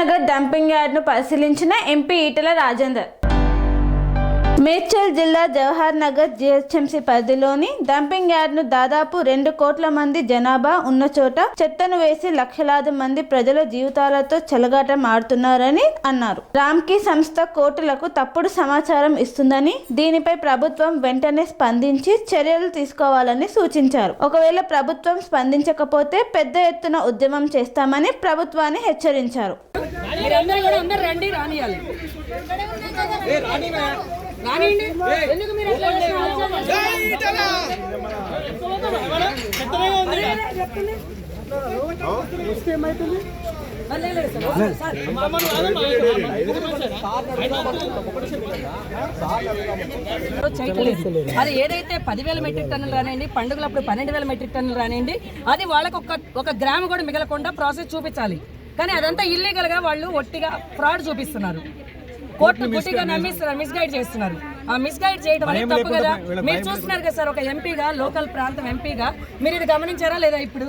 Nagar dumping యార్డ్ను పరిశీలించిన MP Etela Rajender. Medchal జిల్లా Jawahar Nagar GHMC పరిధిలోని డంపింగ్ యార్డ్ను దాదాపు 2 కోట్ల మంది జనాభా ఉన్న చోట చెత్తను వేసి లక్షలాది మంది ప్రజల జీవితాలతో చెలగాటం ఆడుతున్నారని అన్నారు. రామ్కీ సంస్థ కోర్టులకు తప్పుడు సమాచారం ఇస్తుందని, దీనిపై ప్రభుత్వం వెంటనే స్పందించి చర్యలు తీసుకోవాలని సూచించారు. ఒకవేళ ప్రభుత్వం స్పందించకపోతే పెద్ద ఎత్తున ఉద్యమం చేస్తామని ప్రభుత్వాన్ని హెచ్చరించారు. అది ఏదైతే 10,000 మెట్రిక్ టన్నులు రానివ్వండి, పండుగలప్పుడు 12,000 మెట్రిక్ టన్నులు రానివ్వండి, అది వాళ్ళకు ఒక గ్రామ్ కూడా మిగలకుండా ప్రాసెస్ చూపించాలి. కానీ అదంతా ఇల్లీగల్ గా వాళ్ళు ఒట్టిగా ఫ్రాడ్ చూపిస్తున్నారు. కోర్టు గుట్టిగా నమ్మిస్తున్నారు, మిస్గైడ్ చేస్తున్నారు. ఆ మిస్గైడ్ చేయడం అనేది తప్పు కదా. మీరు చూస్తున్నారు కదా సార్, ఒక ఎంపీగా, లోకల్ ప్రాంతం ఎంపీగా మీరు ఇది గమనించారా లేదా? ఇప్పుడు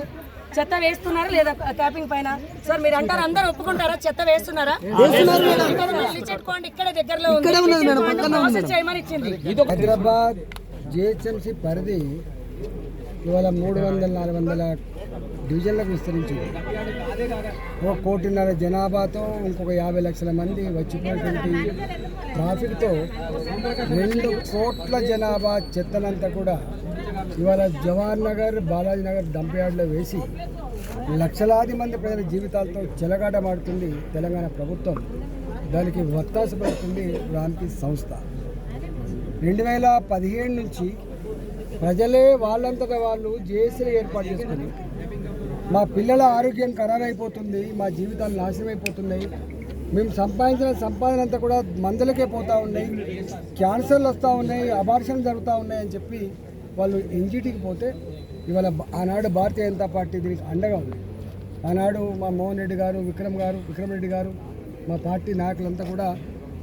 చెత్త వేస్తున్నారా లేదా క్యాపింగ్ పైన? సార్ మీరు అంటారు, అందరూ ఒప్పుకుంటారా చెత్త వేస్తున్నారా? చెట్టుకోండి, ఇక్కడ దగ్గరలో ఉంది, చేయమని ఇచ్చింది. హైదరాబాద్ జిహెచ్ఎంసీ పరిధి ఇవాళ 300-400 డివిజన్లకు విస్తరించింది. 1.5 కోటి జనాభాతో ఇంకొక 50 లక్షల మంది వచ్చినటువంటి ట్రాఫిక్తో 2 కోట్ల జనాభా చెత్తనంతా కూడా ఇవాళ జవహర్ నగర్, బాలాజీ నగర్ డంప్ యార్డ్లో వేసి లక్షలాది మంది ప్రజల జీవితాలతో చెలగాటమాడుతుంది తెలంగాణ ప్రభుత్వం. దానికి వత్తాసు పడుతుంది రామ్కీ సంస్థ. 2017 నుంచి ప్రజలే వాళ్ళంతటా వాళ్ళు జేఏసీలు ఏర్పాటు చేసుకుని మా పిల్లల ఆరోగ్యం ఖరారైపోతుంది, మా జీవితాలు నాశనం అయిపోతున్నాయి, మేము సంపాదించిన సంపాదన అంతా కూడా మందులకే పోతూ ఉన్నాయి, క్యాన్సర్లు వస్తూ ఉన్నాయి, అబార్షన్లు జరుగుతూ ఉన్నాయి అని చెప్పి వాళ్ళు ఎన్జిటికి పోతే ఇవాళ ఆనాడు భారతీయ జనతా పార్టీ దీనికి అండగా ఉంది. ఆనాడు మా మోహన్ రెడ్డి గారు, విక్రమ్ రెడ్డి గారు, మా పార్టీ నాయకులంతా కూడా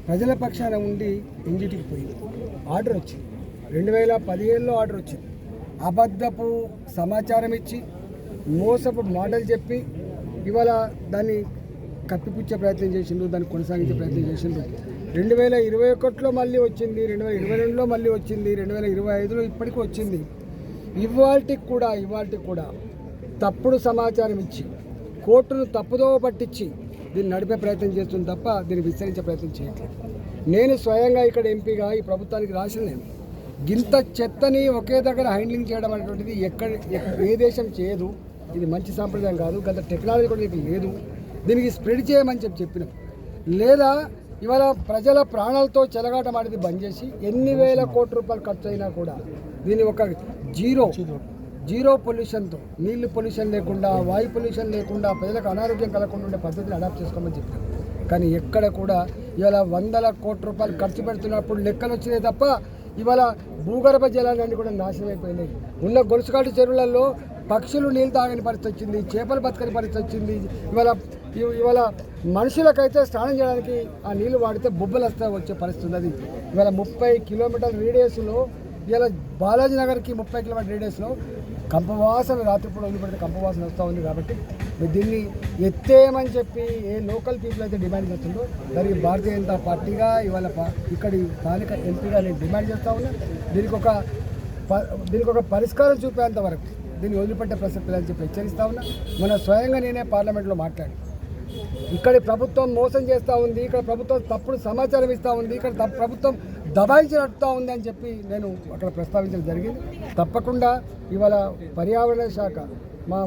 ప్రజల పక్షాన ఉండి ఎన్జిటికి పోయింది. ఆర్డర్ వచ్చింది, 2017లో ఆర్డర్ వచ్చింది. అబద్ధపు సమాచారం ఇచ్చి మోసపు మాటలు చెప్పి ఇవాళ దాన్ని కప్పిపుచ్చే ప్రయత్నం చేసిండ్రు, దాన్ని కొనసాగించే ప్రయత్నం చేసిండ్రు. 2021లో మళ్ళీ వచ్చింది, 2022లో మళ్ళీ వచ్చింది, 2025లో ఇప్పటికీ వచ్చింది. ఇవాల్టికి కూడా తప్పుడు సమాచారం ఇచ్చి కోర్టును తప్పుదో పట్టించి దీన్ని నడిపే ప్రయత్నం చేస్తుంది తప్ప దీన్ని విస్తరించే ప్రయత్నం చేయట్లేదు. నేను స్వయంగా ఇక్కడ ఎంపీగా ఈ ప్రభుత్వానికి రాసిలేను. గింత చెత్తని ఒకే దగ్గర హ్యాండ్లింగ్ చేయడం అనేటువంటిది ఏ దేశం చేయదు. ఇది మంచి సాంప్రదాయం కాదు. గత టెక్నాలజీ కూడా దీనికి లేదు. దీనికి స్ప్రెడ్ చేయమని చెప్పినాం. లేదా ఇవాళ ప్రజల ప్రాణాలతో చెలగాటమాడేది బంద్ చేసి ఎన్ని వేల కోట్ల రూపాయలు ఖర్చు అయినా కూడా దీన్ని ఒక జీరో పొల్యూషన్తో, నీళ్లు పొల్యూషన్ లేకుండా, వాయు పొల్యూషన్ లేకుండా, ప్రజలకు అనారోగ్యం కలగకుండా ఉండే పద్ధతిని అడాప్ట్ చేసుకోమని చెప్పినాం. కానీ ఎక్కడ కూడా ఇవాళ 100 కోట్ల రూపాయలు ఖర్చు పెడుతున్నప్పుడు లెక్కలు వచ్చినాయి తప్ప ఇవాళ భూగర్భ జలాలన్నీ కూడా నాశనం అయిపోయినాయి. ఉన్న గొలుసుకాటు చెరువులలో పక్షులు నీళ్ళు తాగని పరిస్థితి వచ్చింది, చేపలు బతకని పరిస్థితి వచ్చింది. ఇవాళ మనుషులకైతే స్నానం చేయడానికి ఆ నీళ్లు వాడితే బొబ్బలు వచ్చే పరిస్థితి ఉన్నది. ఇవాళ 30 కిలోమీటర్ల రేడియస్లో, ఇవాళ బాలాజీ నగర్కి 30 కిలోమీటర్ రేడియస్లో కంపవాసన, రాత్రిపూట వదిలిపెడితే కంపవాసన వస్తూ ఉంది. కాబట్టి దీన్ని ఎత్తేయమని చెప్పి ఏ లోకల్ పీపుల్ అయితే డిమాండ్ చేస్తుందో దానికి భారతీయ జనతా పార్టీగా ఇవాళ ఇక్కడి స్థానిక ఎంపీగా నేను డిమాండ్ చేస్తూ ఉన్నా. దీనికి ఒక పరిష్కారం చూపేంత వరకు దీన్ని వదిలిపెట్టే ప్రసక్తి అని చెప్పి హెచ్చరిస్తూ ఉన్నా. మన స్వయంగా నేనే పార్లమెంట్లో మాట్లాడి ఇక్కడి ప్రభుత్వం మోసం చేస్తూ ఉంది, ఇక్కడ ప్రభుత్వం తప్పుడు సమాచారం ఇస్తూ ఉంది, ఇక్కడ ప్రభుత్వం దబాయించి నడుపుతూ ఉంది అని చెప్పి నేను అక్కడ ప్రస్తావించడం జరిగింది. తప్పకుండా ఇవాళ పర్యావరణ శాఖ మా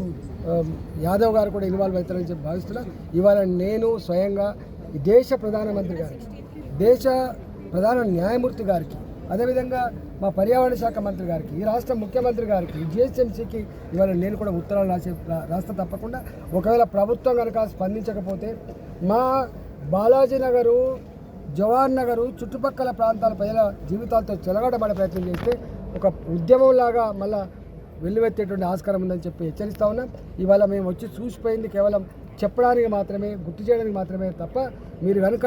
యాదవ్ గారు కూడా ఇన్వాల్వ్ అవుతారని చెప్పి భావిస్తున్నా. ఇవాళ నేను స్వయంగా దేశ ప్రధానమంత్రి గారికి, దేశ ప్రధాన న్యాయమూర్తి గారికి, అదేవిధంగా మా పర్యావరణ శాఖ మంత్రి గారికి, ఈ రాష్ట్ర ముఖ్యమంత్రి గారికి, జిహెచ్ఎంసీకి ఇవాళ నేను కూడా ఉత్తరాలు రాస్తా. తప్పకుండా ఒకవేళ ప్రభుత్వం కనుక స్పందించకపోతే మా బాలాజీ నగరు, జవహర్ నగరు చుట్టుపక్కల ప్రాంతాల ప్రజల జీవితాలతో చెలగాటపడే ప్రయత్నం చేస్తే ఒక ఉద్యమంలాగా మళ్ళా వెల్లువెత్తేటువంటి ఆస్కారం ఉందని చెప్పి హెచ్చరిస్తూ ఉన్నాం. ఇవాళ మేము వచ్చి చూసిపోయింది కేవలం చెప్పడానికి మాత్రమే, గుర్తు చేయడానికి మాత్రమే తప్ప మీరు కనుక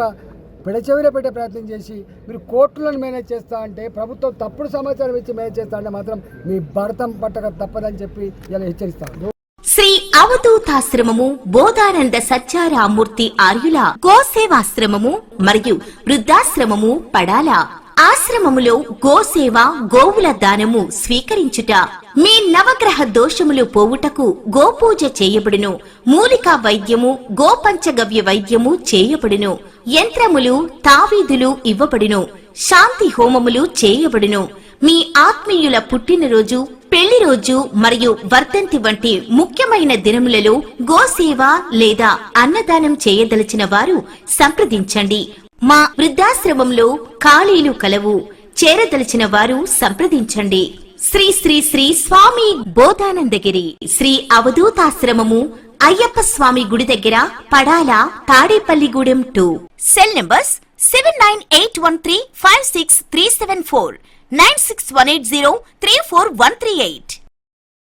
పెడచెవిన పెట్టే ప్రయత్నం చేసి మీరు కోర్టులను మేనేజ్ చేస్తా అంటే, ప్రభుత్వం తప్పుడు సమాచారం ఇచ్చి మేనేజ్ చేస్తా అంటే మాత్రం మీ భర్తం పట్టక తప్పదని చెప్పి ఇలా హెచ్చరిస్తాం. శ్రీ అవధూతాశ్రమము, బోధానంద సత్యారామూర్తి ఆర్యుల గోసేవాశ్రమము మరియు వృద్ధాశ్రమము పడాల. ఆశ్రమములో గోసేవ, గోవుల దానము స్వీకరించుట. మీ నవగ్రహ దోషములు పోవుటకు గోపూజ చేయబడును. మూలికా వైద్యము, గోపంచగవ్య వైద్యము చేయబడును. యంత్రములు, తావీదులు ఇవ్వబడును. శాంతి హోమములు చేయబడును. మీ ఆత్మీయుల పుట్టినరోజు, పెళ్లి రోజు మరియు వర్ధంతి వంటి ముఖ్యమైన దినములలో గోసేవ లేదా అన్నదానం చేయదలిచిన వారు సంప్రదించండి. మా వృద్ధాశ్రమంలో ఖాళీలు కలవు. చేరదలిచిన వారు సంప్రదించండి. శ్రీ శ్రీ శ్రీ స్వామి బోధానందగిరి శ్రీ అవధూతాశ్రమము, అయ్యప్ప స్వామి గుడి దగ్గర, పడాల, తాడేపల్లిగూడెం 2. Cell numbers 7981356374, 96180341138.